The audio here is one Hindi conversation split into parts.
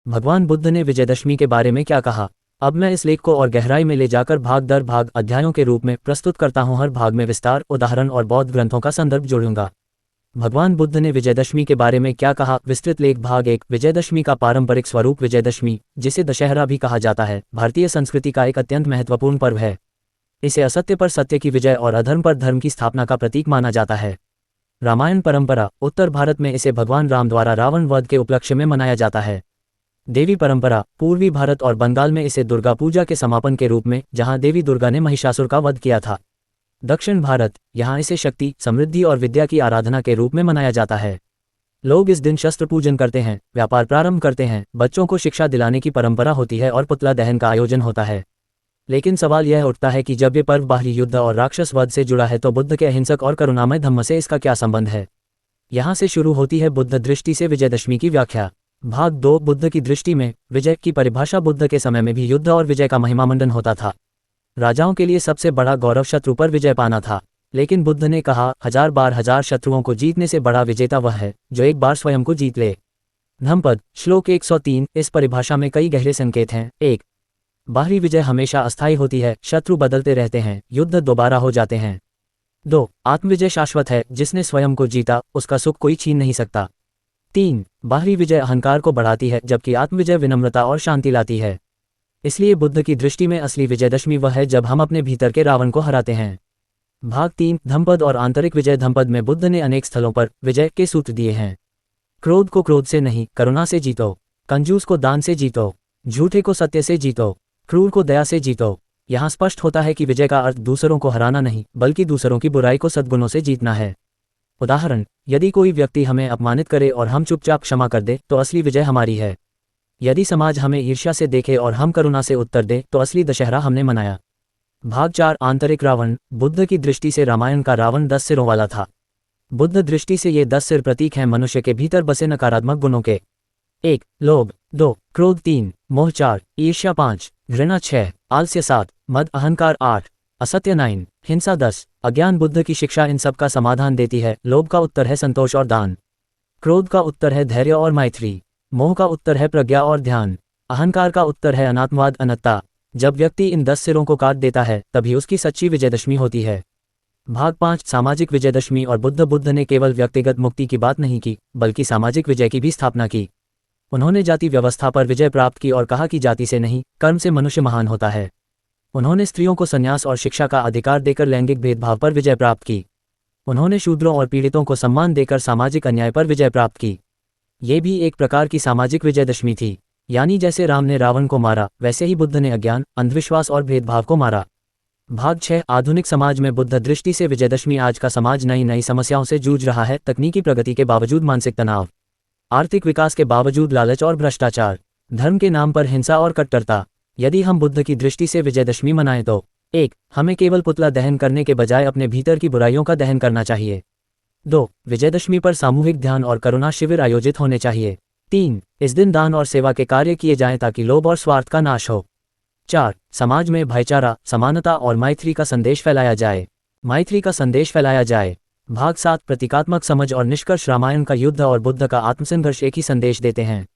भगवान बुद्ध ने विजयदशमी के बारे में क्या कहा? अब मैं इस लेख को और गहराई में ले जाकर भाग दर भाग अध्यायों के रूप में प्रस्तुत करता हूं। हर भाग में विस्तार, उदाहरण और बौद्ध ग्रंथों का संदर्भ जोड़ूंगा। भगवान बुद्ध ने विजयदशमी के बारे में क्या कहा? विस्तृत लेख। भाग 1। विजयदशमी का पारंपरिक स्वरूप। विजयदशमी, जिसे दशहरा भी कहा जाता है, भारतीय संस्कृति का एक अत्यंत महत्वपूर्ण पर्व है। इसे असत्य पर सत्य की विजय और अधर्म पर धर्म की स्थापना का प्रतीक माना जाता है। रामायण परंपरा। उत्तर भारत में इसे भगवान राम द्वारा रावण वध के उपलक्ष्य में मनाया जाता है। देवी परंपरा। पूर्वी भारत और बंगाल में इसे दुर्गा पूजा के समापन के रूप में, जहां देवी दुर्गा ने महिषासुर का वध किया था। दक्षिण भारत, यहाँ इसे शक्ति, समृद्धि और विद्या की आराधना के रूप में मनाया जाता है। लोग इस दिन शस्त्र पूजन करते हैं, व्यापार प्रारंभ करते हैं, बच्चों को शिक्षा दिलाने की परंपरा होती है और पुतला दहन का आयोजन होता है। लेकिन सवाल यह उठता है कि जब ये पर्व बाहरी युद्ध और राक्षस वध से जुड़ा है तो बुद्ध के अहिंसक और करुणामय धम्म से इसका क्या संबंध है? यहाँ से शुरू होती है बुद्ध दृष्टि से विजयदशमी की व्याख्या। भाग 2। बुद्ध की दृष्टि में विजय की परिभाषा। बुद्ध के समय में भी युद्ध और विजय का महिमामंडन होता था। राजाओं के लिए सबसे बड़ा गौरव शत्रु पर विजय पाना था। लेकिन बुद्ध ने कहा, 1000 बार 1000 शत्रुओं को जीतने से बड़ा विजेता वह है जो एक बार स्वयं को जीत ले। धम्मपद। श्लोक 103। इस परिभाषा में कई गहरे संकेत हैं। 1। बाहरी विजय हमेशा अस्थायी होती है, शत्रु बदलते रहते हैं, युद्ध दोबारा हो जाते हैं। 2। आत्मविजय शाश्वत है, जिसने स्वयं को जीता उसका सुख कोई छीन नहीं सकता। 3। बाहरी विजय अहंकार को बढ़ाती है, जबकि आत्मविजय विनम्रता और शांति लाती है। इसलिए बुद्ध की दृष्टि में असली विजयदशमी वह है जब हम अपने भीतर के रावण को हराते हैं। भाग 3। धम्मपद और आंतरिक विजय। धम्मपद में बुद्ध ने अनेक स्थलों पर विजय के सूत्र दिए हैं। क्रोध को क्रोध से नहीं, करुणा से जीतो। कंजूस को दान से जीतो। झूठे को सत्य से जीतो। क्रूर को दया से जीतो। यहाँ स्पष्ट होता है कि विजय का अर्थ दूसरों को हराना नहीं, बल्कि दूसरों की बुराई को सद्गुणों से जीतना है। उदाहरण, यदि कोई व्यक्ति हमें अपमानित करे और हम चुपचाप क्षमा कर दे तो असली विजय हमारी है। यदि समाज हमें ईर्ष्या से देखे और हम करुणा से उत्तर दे तो असली दशहरा हमने मनाया। भाग 4। आंतरिक रावण। बुद्ध की दृष्टि से रामायण का रावण 10 सिरों वाला था। बुद्ध दृष्टि से ये 10 सिर प्रतीक हैं मनुष्य के भीतर बसे नकारात्मक गुणों के। 1। लोभ। 2। क्रोध। 3। मोह। 4। ईर्ष्या। 5। घृणा। 6। आलस्य। 7। मद अहंकार। 8। असत्य। 9। हिंसा। 10। अज्ञान। बुद्ध की शिक्षा इन सब का समाधान देती है। लोभ का उत्तर है संतोष और दान। क्रोध का उत्तर है धैर्य और मैत्री। मोह का उत्तर है प्रज्ञा और ध्यान। अहंकार का उत्तर है अनात्मवाद, अनत्ता। जब व्यक्ति इन 10 सिरों को काट देता है तभी उसकी सच्ची विजयदशमी होती है। भाग 5। सामाजिक विजयदशमी और बुद्ध ने केवल व्यक्तिगत मुक्ति की बात नहीं की, बल्कि सामाजिक विजय की भी स्थापना की। उन्होंने जाति व्यवस्था पर विजय प्राप्त की और कहा कि जाति से नहीं, कर्म से मनुष्य महान होता है। उन्होंने स्त्रियों को संन्यास और शिक्षा का अधिकार देकर लैंगिक भेदभाव पर विजय प्राप्त की। उन्होंने शूद्रों और पीड़ितों को सम्मान देकर सामाजिक अन्याय पर विजय प्राप्त की। ये भी एक प्रकार की सामाजिक विजयदशमी थी। यानी जैसे राम ने रावण को मारा, वैसे ही बुद्ध ने अज्ञान, अंधविश्वास और भेदभाव को मारा। भाग 6। आधुनिक समाज में बुद्ध दृष्टि से विजयदशमी। आज का समाज नई नई समस्याओं से जूझ रहा है। तकनीकी प्रगति के बावजूद मानसिक तनाव, आर्थिक विकास के बावजूद लालच और भ्रष्टाचार, धर्म के नाम पर हिंसा और कट्टरता। यदि हम बुद्ध की दृष्टि से विजयदशमी मनाएं तो 1. हमें केवल पुतला दहन करने के बजाय अपने भीतर की बुराइयों का दहन करना चाहिए। 2. विजयदशमी पर सामूहिक ध्यान और करुणा शिविर आयोजित होने चाहिए। 3. इस दिन दान और सेवा के कार्य किए जाएं ताकि लोभ और स्वार्थ का नाश हो। 4. समाज में भाईचारा, समानता और मैत्री का संदेश फैलाया जाए। भाग 7। प्रतीकात्मक समझ और निष्कर्ष। रामायण का युद्ध और बुद्ध का आत्मसंघर्ष एक ही संदेश देते हैं।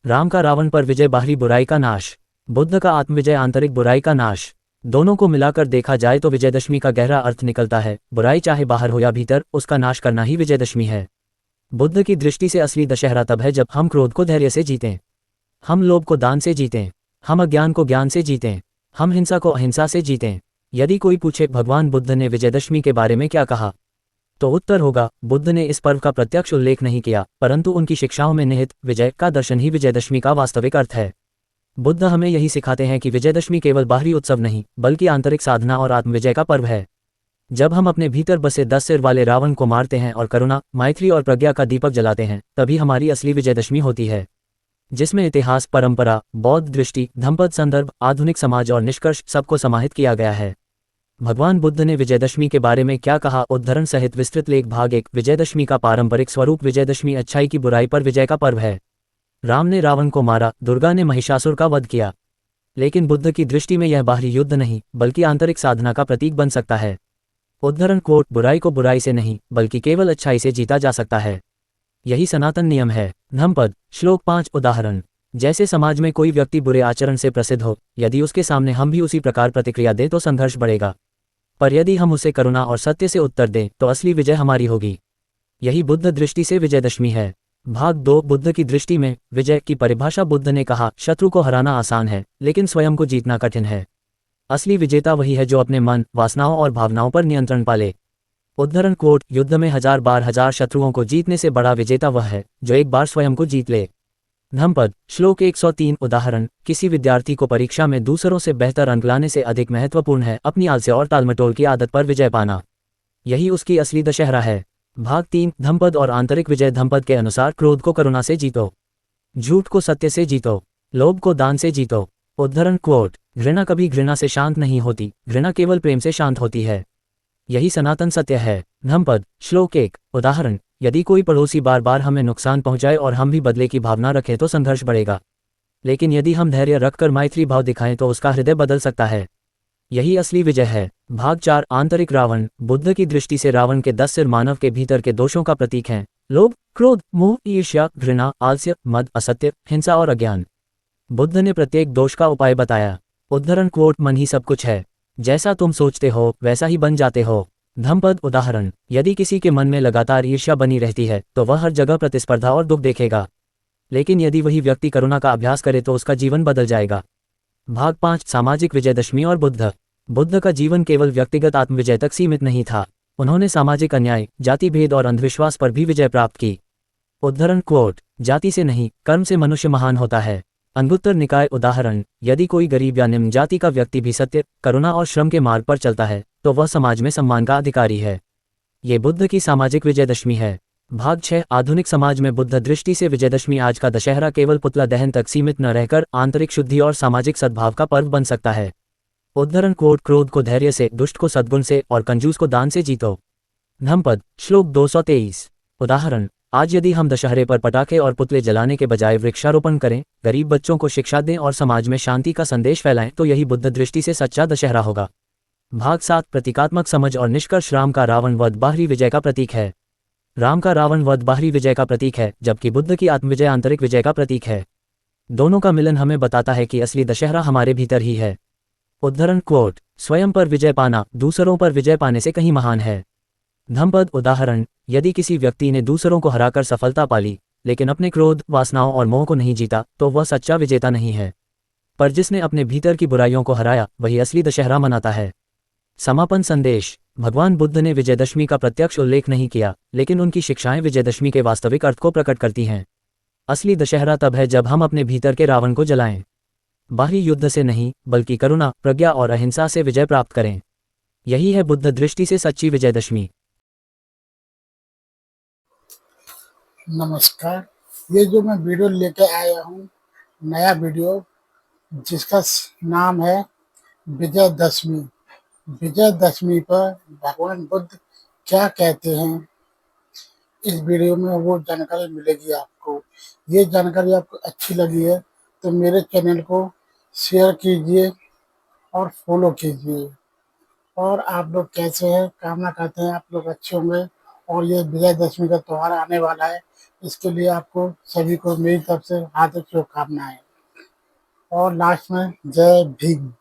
राम का रावण पर विजय बाहरी बुराई का नाश, बुद्ध का आत्मविजय आंतरिक बुराई का नाश। दोनों को मिलाकर देखा जाए तो विजयदशमी का गहरा अर्थ निकलता है, बुराई चाहे बाहर हो या भीतर, उसका नाश करना ही विजयदशमी है। बुद्ध की दृष्टि से असली दशहरा तब है जब हम क्रोध को धैर्य से जीतें, हम लोभ को दान से जीतें, हम अज्ञान को ज्ञान से जीतें, हम हिंसा को अहिंसा से जीतें। यदि कोई पूछे भगवान बुद्ध ने विजयदशमी के बारे में क्या कहा, तो उत्तर होगा, बुद्ध ने इस पर्व का प्रत्यक्ष उल्लेख नहीं किया, परंतु उनकी शिक्षाओं में निहित विजय का दर्शन ही विजयदशमी का वास्तविक अर्थ है। बुद्ध हमें यही सिखाते हैं कि विजयदशमी केवल बाहरी उत्सव नहीं, बल्कि आंतरिक साधना और आत्मविजय का पर्व है। जब हम अपने भीतर बसे 10 सिर वाले रावण को मारते हैं और करुणा, मैत्री और प्रज्ञा का दीपक जलाते हैं, तभी हमारी असली विजयदशमी होती है, जिसमें इतिहास, परंपरा, बौद्ध दृष्टि, धम्मपद, संदर्भ, आधुनिक समाज और निष्कर्ष सबको समाहित किया गया है। भगवान बुद्ध ने विजयदशमी के बारे में क्या कहा, उद्धरण सहित विस्तृत लेख। भाग 1। विजयदशमी का पारंपरिक स्वरूप। विजयदशमी अच्छाई की बुराई पर विजय का पर्व है। राम ने रावण को मारा, दुर्गा ने महिषासुर का वध किया। लेकिन बुद्ध की दृष्टि में यह बाहरी युद्ध नहीं, बल्कि आंतरिक साधना का प्रतीक बन सकता है। उद्धरण कोट, बुराई को बुराई से नहीं, बल्कि केवल अच्छाई से जीता जा सकता है। यही सनातन नियम है। धम्मपद। श्लोक 5। उदाहरण, जैसे समाज में कोई व्यक्ति बुरे आचरण से प्रसिद्ध हो, यदि उसके सामने हम भी उसी प्रकार प्रतिक्रिया दें तो संघर्ष बढ़ेगा। पर यदि हम उसे करुणा और सत्य से उत्तर दें तो असली विजय हमारी होगी। यही बुद्ध दृष्टि से विजयदशमी है। भाग 2 बुद्ध की दृष्टि में विजय की परिभाषा। बुद्ध ने कहा, शत्रु को हराना आसान है, लेकिन स्वयं को जीतना कठिन है। असली विजेता वही है जो अपने मन, वासनाओं और भावनाओं पर नियंत्रण पाले। उद्धरण कोट, युद्ध में हजार शत्रुओं को जीतने से बड़ा विजेता वह है जो एक बार स्वयं को जीत ले। धम्मपद, श्लोक 103। उदाहरण, किसी विद्यार्थी को परीक्षा में दूसरों से बेहतर अंक लाने से अधिक महत्वपूर्ण है अपनी आलस्य और टालमटोल की आदत पर विजय पाना। यही उसकी असली दशहरा है। भाग 3 धम्मपद और आंतरिक विजय। धम्मपद के अनुसार क्रोध को करुणा से जीतो, झूठ को सत्य से जीतो, लोभ को दान से जीतो। उद्धरण कोट, घृणा कभी घृणा से शांत नहीं होती, घृणा केवल प्रेम से शांत होती है। यही सनातन सत्य है। धम्मपद, श्लोक 1। उदाहरण, यदि कोई पड़ोसी बार बार हमें नुकसान पहुंचाए और हम भी बदले की भावना रखें तो संघर्ष बढ़ेगा। लेकिन यदि हम धैर्य रखकर मैत्री भाव दिखाएं तो उसका हृदय बदल सकता है। यही असली विजय है। भाग 4 आंतरिक रावण। बुद्ध की दृष्टि से रावण के 10 सिर मानव के भीतर के दोषों का प्रतीक हैं। लोभ, क्रोध, मोह, ईर्ष्या, घृणा, आलस्य, मद, असत्य, हिंसा और अज्ञान। बुद्ध ने प्रत्येक दोष का उपाय बताया। उद्धरण कोट, मन ही सब कुछ है, जैसा तुम सोचते हो वैसा ही बन जाते हो। धम्मपद, उदाहरण, यदि किसी के मन में लगातार ईर्ष्या बनी रहती है तो वह हर जगह प्रतिस्पर्धा और दुख देखेगा। लेकिन यदि वही व्यक्ति करुणा का अभ्यास करे तो उसका जीवन बदल जाएगा। भाग 5 सामाजिक विजयदशमी और बुद्ध। बुद्ध का जीवन केवल व्यक्तिगत आत्मविजय तक सीमित नहीं था। उन्होंने सामाजिक अन्याय, जाति भेद और अंधविश्वास पर भी विजय प्राप्त की। उद्धरण कोट, जाति से नहीं कर्म से मनुष्य महान होता है। अंगुत्तर निकाय। उदाहरण, यदि कोई गरीब या निम्न जाति का व्यक्ति भी सत्य, करुणा और श्रम के मार्ग पर चलता है तो वह समाज में सम्मान का अधिकारी है। ये बुद्ध की सामाजिक विजयदशमी है। भाग 6 आधुनिक समाज में बुद्ध दृष्टि से विजयदशमी। आज का दशहरा केवल पुतला दहन तक सीमित न रहकर आंतरिक शुद्धि और सामाजिक सद्भाव का पर्व बन सकता है। उद्धरण कोट, क्रोध को धैर्य से, दुष्ट को सद्गुण से और कंजूस को दान से जीतो। धम्मपद, श्लोक 223। उदाहरण, आज यदि हम दशहरे पर पटाखे और पुतले जलाने के बजाय वृक्षारोपण करें, गरीब बच्चों को शिक्षा दें और समाज में शांति का संदेश फैलाएं तो यही बुद्ध दृष्टि से सच्चा दशहरा होगा। भाग 7 प्रतीकात्मक समझ और निष्कर्ष। राम का रावण वध बाहरी विजय का प्रतीक है। राम का रावण वध बाहरी विजय का प्रतीक है, जबकि बुद्ध की आत्मविजय आंतरिक विजय का प्रतीक है। दोनों का मिलन हमें बताता है कि असली दशहरा हमारे भीतर ही है। उद्धरण कोट, स्वयं पर विजय पाना दूसरों पर विजय पाने से कहीं महान है। धम्मपद, उदाहरण, यदि किसी व्यक्ति ने दूसरों को हराकर सफलता पाली लेकिन अपने क्रोध, वासनाओं और मोह को नहीं जीता तो वह सच्चा विजेता नहीं है। पर जिसने अपने भीतर की बुराइयों को हराया वही असली दशहरा मनाता है। समापन संदेश। भगवान बुद्ध ने विजयदशमी का प्रत्यक्ष उल्लेख नहीं किया, लेकिन उनकी शिक्षाएं विजयदशमी के वास्तविक अर्थ को प्रकट करती हैं। असली दशहरा तब है जब हम अपने भीतर के रावण को जलाएं। बाहरी युद्ध से नहीं, बल्कि करुणा, प्रज्ञा और अहिंसा से विजय प्राप्त करें। यही है बुद्ध दृष्टि से सच्ची विजयदशमी। नमस्कार। ये जो मैं वीडियो लेके आया हूँ, नया वीडियो, जिसका नाम है विजयदशमी। विजयदशमी पर भगवान बुद्ध क्या कहते हैं, इस वीडियो में वो जानकारी मिलेगी आपको। ये जानकारी आपको अच्छी लगी है तो मेरे चैनल को शेयर कीजिए और फॉलो कीजिए। और आप लोग कैसे हैं, कामना करते हैं आप लोग अच्छे होंगे। और ये विजयदशमी का त्यौहार आने वाला है, इसके लिए आपको सभी को मेरी तरफ से हार्दिक शुभकामनाएं। और लास्ट में जय भीम।